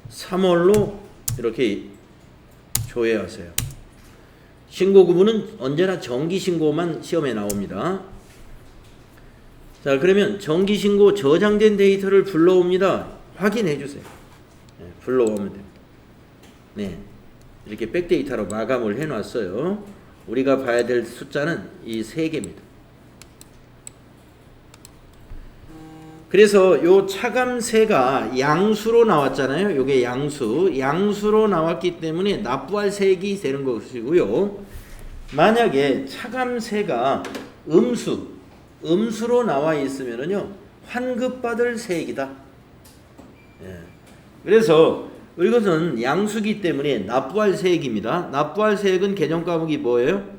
3월로 이렇게 조회하세요. 신고 구분은 언제나 정기신고만 시험에 나옵니다. 자, 그러면 정기신고 저장된 데이터를 불러옵니다. 확인해 주세요. 네, 불러오면 됩니다. 네, 이렇게 백데이터로 마감을 해놨어요. 우리가 봐야 될 숫자는 이 3개입니다. 그래서 요 차감세가 양수로 나왔잖아요. 요게 양수로 나왔기 때문에 납부할 세액이 되는 것이고요. 만약에 차감세가 음수로 나와 있으면은요, 환급받을 세액이다. 예. 그래서 이것은 양수기 때문에 납부할 세액입니다. 납부할 세액은 개정 과목이 뭐예요?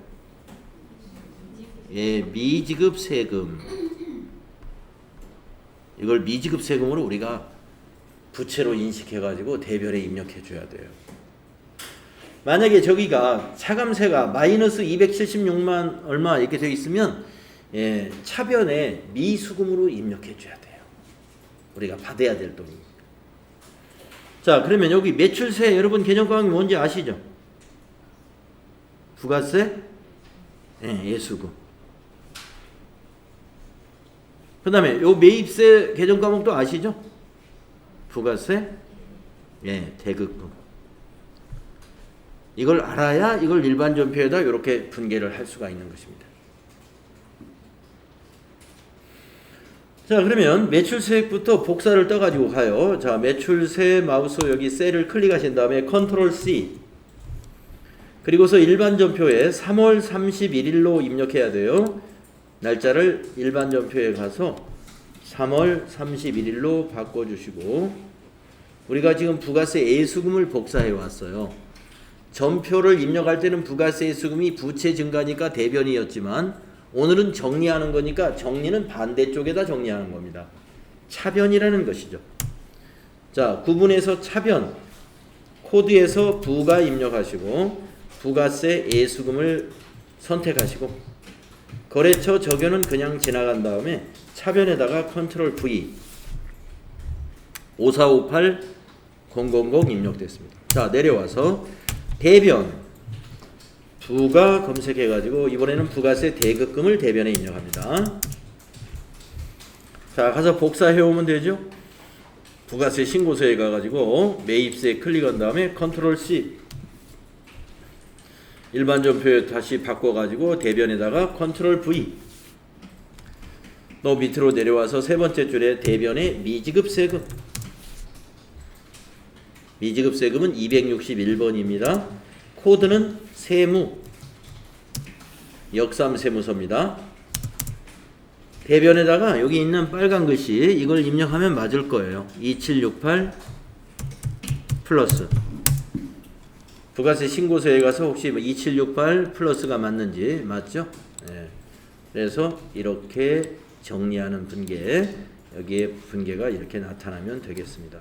예, 미지급 세금. 이걸 미지급 세금으로 우리가 부채로 인식해가지고 대변에 입력해 줘야 돼요. 만약에 저기가 차감세가 마이너스 276만 얼마 이렇게 되어 있으면, 예, 차변에 미수금으로 입력해 줘야 돼요. 우리가 받아야 될 돈입니다. 자, 그러면 여기 매출세, 여러분 개정 과목이 뭔지 아시죠? 부가세, 예, 예수금. 그 다음에 요 매입세 개정 과목도 아시죠? 부가세, 예, 대급금. 이걸 알아야 이걸 일반전표에다 이렇게 분계를 할 수가 있는 것입니다. 자, 그러면 매출세액부터 복사를 떠가지고 가요. 자, 매출세 마우스 여기 셀을 클릭하신 다음에 컨트롤 C. 그리고서 일반전표에 3월 31일로 입력해야 돼요. 날짜를 일반전표에 가서 3월 31일로 바꿔주시고, 우리가 지금 부가세 예수금을 복사해 왔어요. 전표를 입력할 때는 부가세 예수금이 부채 증가니까 대변이었지만, 오늘은 정리하는 거니까 정리는 반대쪽에다 정리하는 겁니다. 차변이라는 것이죠. 자, 구분해서 차변, 코드에서 부가 입력하시고 부가세 예수금을 선택하시고, 거래처 적용은 그냥 지나간 다음에 차변에다가 컨트롤 V 5458-000 입력됐습니다. 자, 내려와서 대변 부가 검색해가지고 이번에는 부가세 대급금을 대변에 입력합니다. 자, 가서 복사해오면 되죠. 부가세 신고서에 가가지고 매입세 클릭한 다음에 컨트롤 C, 일반전표에 다시 바꿔가지고 대변에다가 컨트롤 V, 또 밑으로 내려와서 세 번째 줄에 대변에 미지급세금. 미지급세금은 261번입니다. 코드는 세무, 역삼세무서입니다. 대변에다가 여기 있는 빨간 글씨 이걸 입력하면 맞을 거예요. 2768 플러스. 부가세 신고서에 가서 혹시 2768 플러스가 맞는지, 맞죠? 네. 그래서 이렇게 정리하는 분계, 여기에 분계가 이렇게 나타나면 되겠습니다.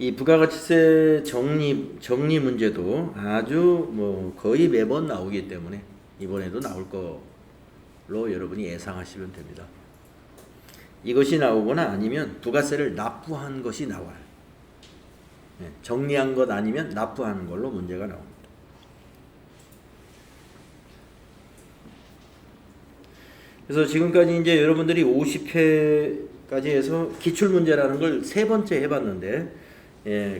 이 부가가치세 정리 문제도 아주 뭐 거의 매번 나오기 때문에 이번에도 나올 걸로 여러분이 예상하시면 됩니다. 이것이 나오거나 아니면 부가세를 납부한 것이 나와요. 정리한 것 아니면 납부하는 걸로 문제가 나옵니다. 그래서 지금까지 이제 여러분들이 50회까지 해서 기출문제라는 걸 3번째 해봤는데,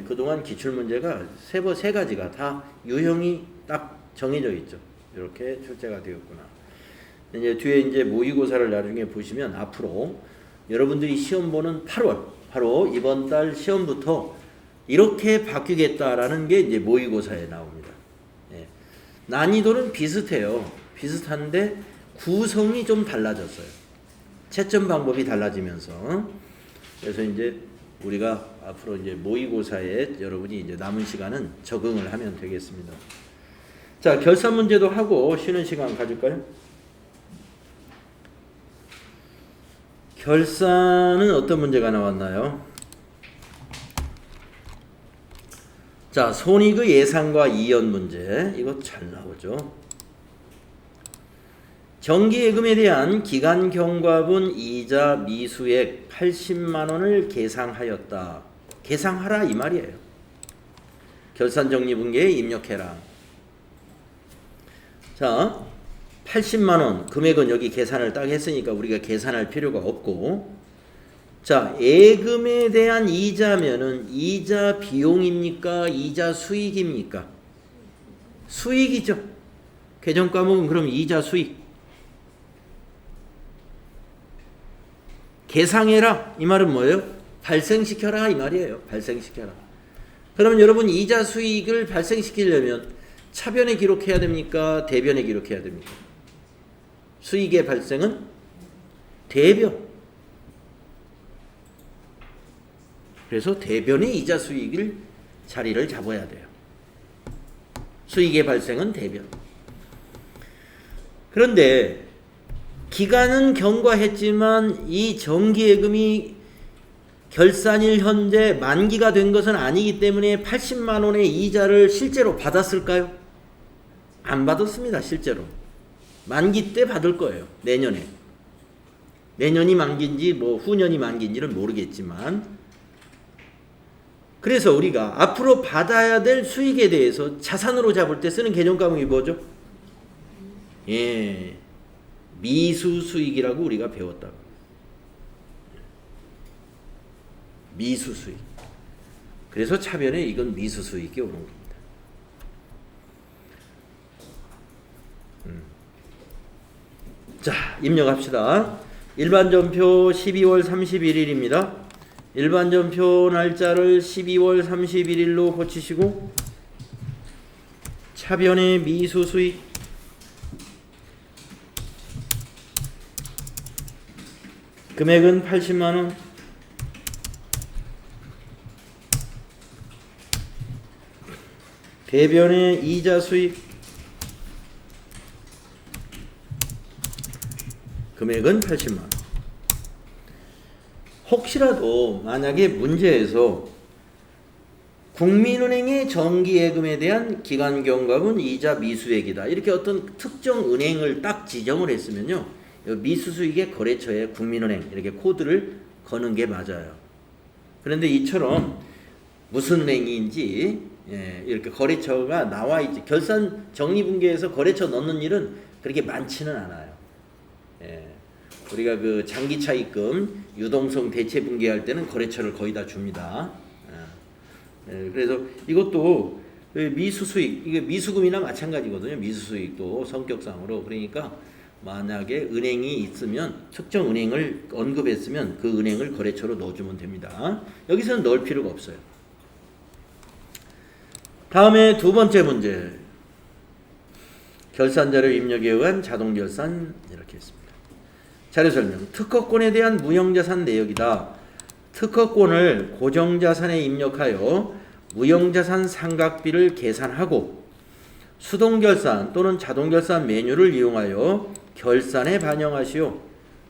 그동안 기출문제가 세 가지가 다 유형이 딱 정해져 있죠. 이렇게 출제가 되었구나. 이제 뒤에 이제 모의고사를 나중에 보시면 앞으로 여러분들이 시험 보는 8월, 바로 이번 달 시험부터 이렇게 바뀌겠다라는 게 이제 모의고사에 나옵니다. 난이도는 비슷해요. 비슷한데 구성이 좀 달라졌어요. 채점 방법이 달라지면서. 그래서 이제 우리가 앞으로 이제 모의고사에 여러분이 이제 남은 시간은 적응을 하면 되겠습니다. 자, 결산 문제도 하고 쉬는 시간 가질까요? 결산은 어떤 문제가 나왔나요? 자, 손익의 예상과 이연 문제. 이거 잘 나오죠. 정기예금에 대한 기간 경과분 이자 미수액 80만 원을 계상하였다. 계상하라 이 말이에요. 결산정리분계에 입력해라. 자, 80만 원 금액은 여기 계산을 딱 했으니까 우리가 계산할 필요가 없고, 자, 예금에 대한 이자면은 이자 비용입니까? 이자 수익입니까? 수익이죠. 계정 과목은 그럼 이자 수익. 계상해라 이 말은 뭐예요? 발생시켜라 이 말이에요. 발생시켜라. 그러면 여러분 이자 수익을 발생시키려면 차변에 기록해야 됩니까? 대변에 기록해야 됩니까? 수익의 발생은 대변. 그래서 대변에 이자 수익을 자리를 잡아야 돼요. 수익의 발생은 대변. 그런데 기간은 경과했지만 이 정기예금이 결산일 현재 만기가 된 것은 아니기 때문에 80만 원의 이자를 실제로 받았을까요? 안 받았습니다. 실제로. 만기 때 받을 거예요. 내년에. 내년이 만기인지 뭐 후년이 만기인지는 모르겠지만, 그래서 우리가 앞으로 받아야 될 수익에 대해서 자산으로 잡을 때 쓰는 개념 과목이 뭐죠? 미수 수익이라고 우리가 배웠다고. 미수 수익. 그래서 차변에 이건 미수 수익이 오는 겁니다. 자, 입력합시다. 일반전표 12월 31일입니다. 일반전표 날짜를 12월 31일로 고치시고, 차변에 미수 수익 금액은 80만 원. 대변의 이자 수익 금액은 80만 원. 혹시라도 만약에 문제에서 국민은행의 정기예금에 대한 기간경과분 이자 미수액이다, 이렇게 어떤 특정 은행을 딱 지정을 했으면요, 미수수익의 거래처에 국민은행 이렇게 코드를 거는 게 맞아요. 그런데 이처럼 무슨 은행인지 이렇게 거래처가 나와 있지, 결산 정리분계에서 거래처 넣는 일은 그렇게 많지는 않아요. 우리가 그 장기차입금 유동성 대체분계할 때는 거래처를 거의 다 줍니다. 그래서 이것도 미수수익, 이게 미수금이나 마찬가지거든요. 미수수익도 성격상으로. 그러니까 만약에 은행이 있으면 특정 은행을 언급했으면 그 은행을 거래처로 넣어주면 됩니다. 여기서는 넣을 필요가 없어요. 다음에 두 번째 문제. 결산자료 입력에 의한 자동결산 이렇게 했습니다. 자료설명. 특허권에 대한 무형자산 내역이다. 특허권을 고정자산에 입력하여 무형자산 상각비를 계산하고 수동결산 또는 자동결산 메뉴를 이용하여 결산에 반영하시오.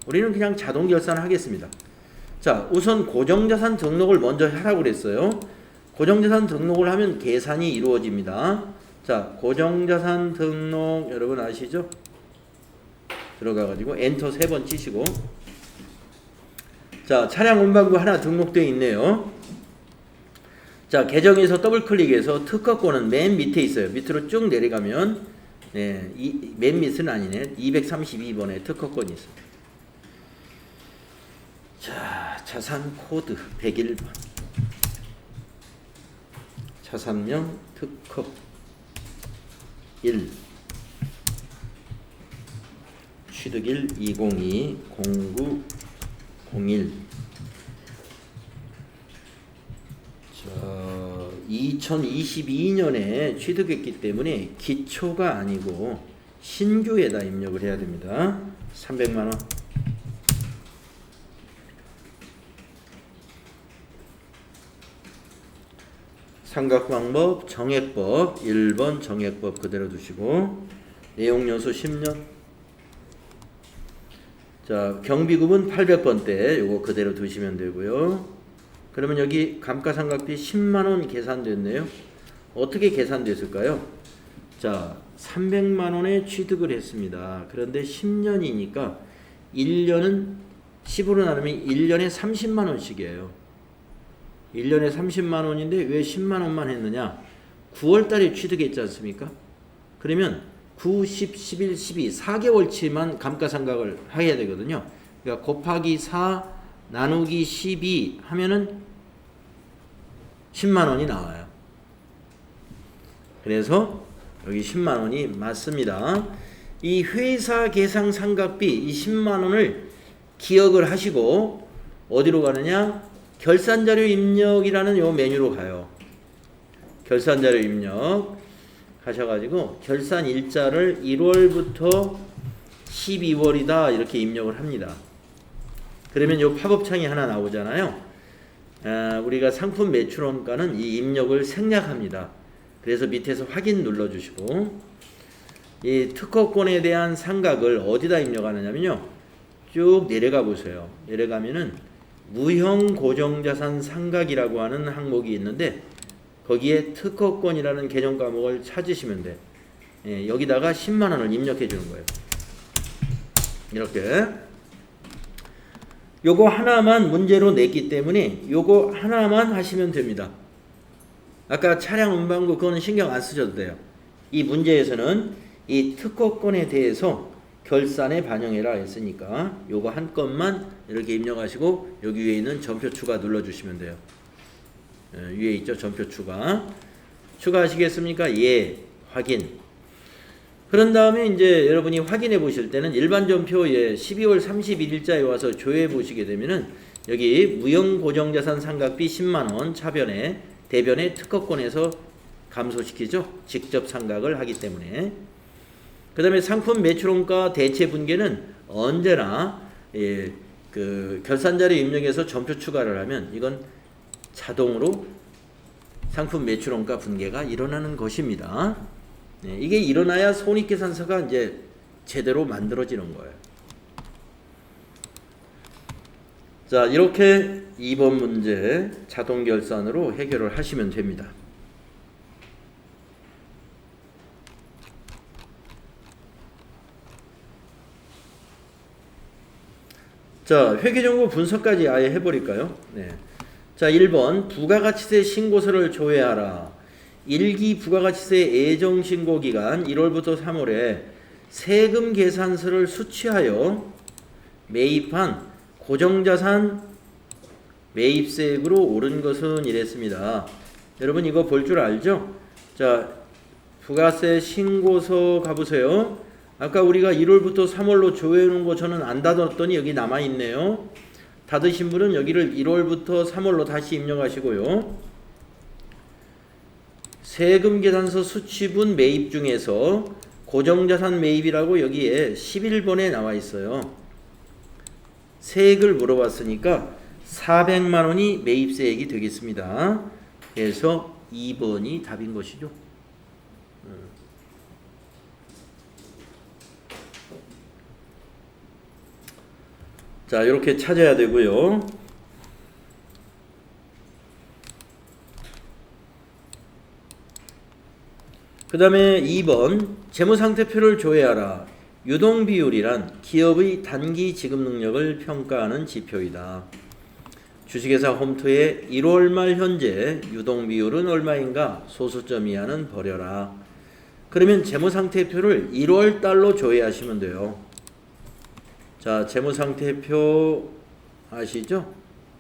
우리는 그냥 자동결산 하겠습니다. 자, 우선 고정자산 등록을 먼저 하라고 그랬어요. 고정자산 등록을 하면 계산이 이루어집니다. 자, 고정자산 등록 여러분 아시죠? 들어가가지고 엔터 3번 치시고, 자, 차량 운반구 하나 등록되어 있네요. 자, 계정에서 더블 클릭해서 특허권은 맨 밑에 있어요. 밑으로 쭉 내려가면, 네, 맨 밑은 아니네. 232번에 특허권이 있습니다. 자, 자산 코드 101번. 자산명 특허 1. 취득일 202 0901. 자, 2022년에 취득했기 때문에 기초가 아니고 신규에다 입력을 해야 됩니다. 300만 원. 삼각방법, 정액법 1번 정액법 그대로 두시고, 내용연수 10년. 자, 경비급은 800번대 요거 그대로 두시면 되고요. 그러면 여기 감가상각비 10만원 계산됐네요. 어떻게 계산됐을까요? 자, 300만원에 취득을 했습니다. 그런데 10년이니까 1년은 10으로 나누면 1년에 30만원씩이에요. 1년에 30만원인데 왜 10만원만 했느냐? 9월달에 취득했지 않습니까? 그러면 9, 10, 11, 12 4개월치만 감가상각을 해야 되거든요. 그러니까 곱하기 4 나누기 12 하면은 10만원이 나와요. 그래서 여기 10만원이 맞습니다. 이 회사 계상 상각비 이 10만원을 기억을 하시고 어디로 가느냐? 결산자료 입력이라는 요 메뉴로 가요. 결산자료 입력 하셔가지고 결산 일자를 1월부터 12월이다 이렇게 입력을 합니다. 그러면 요 팝업창이 하나 나오잖아요. 우리가 상품 매출원가는 이 입력을 생략합니다. 그래서 밑에서 확인 눌러주시고, 이 특허권에 대한 상각을 어디다 입력하느냐면요, 쭉 내려가 보세요. 내려가면은 무형 고정자산 상각이라고 하는 항목이 있는데 거기에 특허권이라는 개념 과목을 찾으시면 돼. 예, 여기다가 10만원을 입력해 주는 거예요. 이렇게 요거 하나만 문제로 냈기 때문에 요거 하나만 하시면 됩니다. 아까 차량 운반구 그거는 신경 안 쓰셔도 돼요. 이 문제에서는 이 특허권에 대해서 결산에 반영해라 했으니까 요거 한 건만 이렇게 입력하시고 여기 위에 있는 점표 추가 눌러주시면 돼요. 위에 있죠, 점표 추가. 추가하시겠습니까? 예. 확인. 그런 다음에 이제 여러분이 확인해 보실 때는 일반 점표에 12월 31일자에 와서 조회해 보시게 되면은 여기 무형 고정자산 상각비 10만원 차변에 대변에 특허권에서 감소시키죠. 직접 상각을 하기 때문에. 그 다음에 상품 매출원가 대체 분계는 언제나 그 결산자료 입력해서 점표 추가를 하면 이건 자동으로 상품 매출원가 분계가 일어나는 것입니다. 네, 이게 일어나야 손익계산서가 이제 제대로 만들어지는 거예요. 자, 이렇게 2번 문제 자동 결산으로 해결을 하시면 됩니다. 자, 회계정보 분석까지 아예 해버릴까요? 네. 자, 1번 부가가치세 신고서를 조회하라. 1기 부가가치세 예정신고기간 1월부터 3월에 세금 계산서를 수취하여 매입한 고정자산 매입세액으로 오른 것은 이랬습니다. 여러분 이거 볼 줄 알죠? 자, 부가세 신고서 가보세요. 아까 우리가 1월부터 3월로 조회해놓은 거 저는 안 닫았더니 여기 남아있네요. 닫으신 분은 여기를 1월부터 3월로 다시 입력하시고요. 세금 계산서 수취분 매입 중에서 고정자산 매입이라고 여기에 11번에 나와 있어요. 세액을 물어봤으니까 400만원이 매입세액이 되겠습니다. 그래서 2번이 답인 것이죠. 자, 이렇게 찾아야 되고요. 그 다음에 2번 재무상태표를 조회하라. 유동비율이란 기업의 단기 지급 능력을 평가하는 지표이다. 주식회사 홈트의 1월 말 현재 유동비율은 얼마인가? 소수점 이하는 버려라. 그러면 재무상태표를 1월 달로 조회하시면 돼요. 자, 재무상태표 아시죠?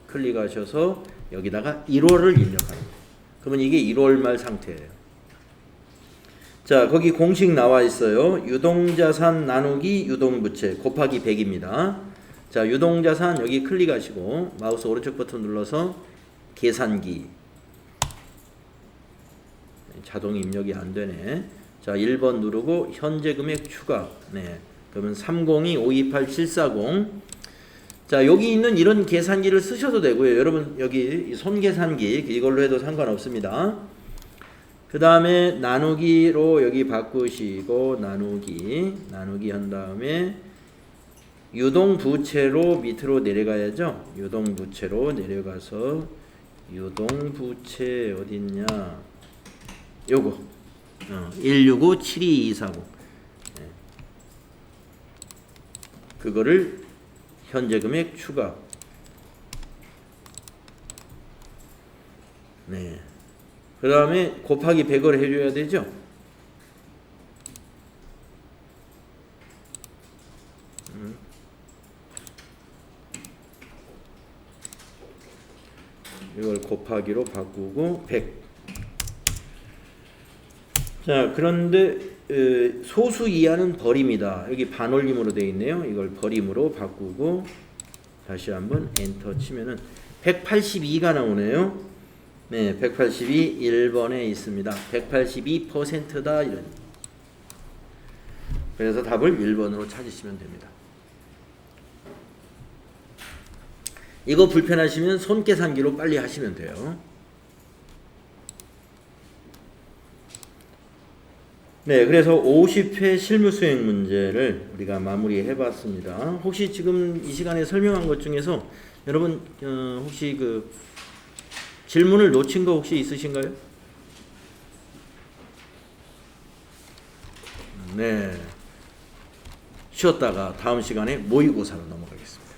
클릭하셔서 여기다가 1월을 입력하는 거예요. 그러면 이게 1월 말 상태예요. 자, 거기 공식 나와 있어요. 유동자산 나누기 유동부채 곱하기 100입니다. 자, 유동자산 여기 클릭하시고 마우스 오른쪽 버튼 눌러서 계산기. 자동 입력이 안 되네. 자, 1번 누르고 현재 금액 추가. 네. 그러면 302-528-740. 자, 여기 있는 이런 계산기를 쓰셔도 되고요. 여러분 여기 손계산기 이걸로 해도 상관없습니다. 그 다음에 나누기로 여기 바꾸시고 나누기 한 다음에 유동부채로 밑으로 내려가야죠. 유동부채로 내려가서 유동부채 어딨냐 요거 165-72240 네. 그거를 현재 금액 추가. 네. 그 다음에 곱하기 100을 해줘야 되죠. 이걸 곱하기로 바꾸고 100. 자, 그런데 소수 이하는 버립니다. 여기 반올림으로 되어 있네요. 이걸 버림으로 바꾸고 다시 한번 엔터 치면은 182가 나오네요. 네, 182 1번에 있습니다. 182%다 이런. 그래서 답을 1번으로 찾으시면 됩니다. 이거 불편하시면 손계산기로 빨리 하시면 돼요. 네, 그래서 50회 실무수행 문제를 우리가 마무리해 봤습니다. 혹시 지금 이 시간에 설명한 것 중에서 여러분 혹시 그 질문을 놓친 거 혹시 있으신가요? 네, 쉬었다가 다음 시간에 모의고사로 넘어가겠습니다.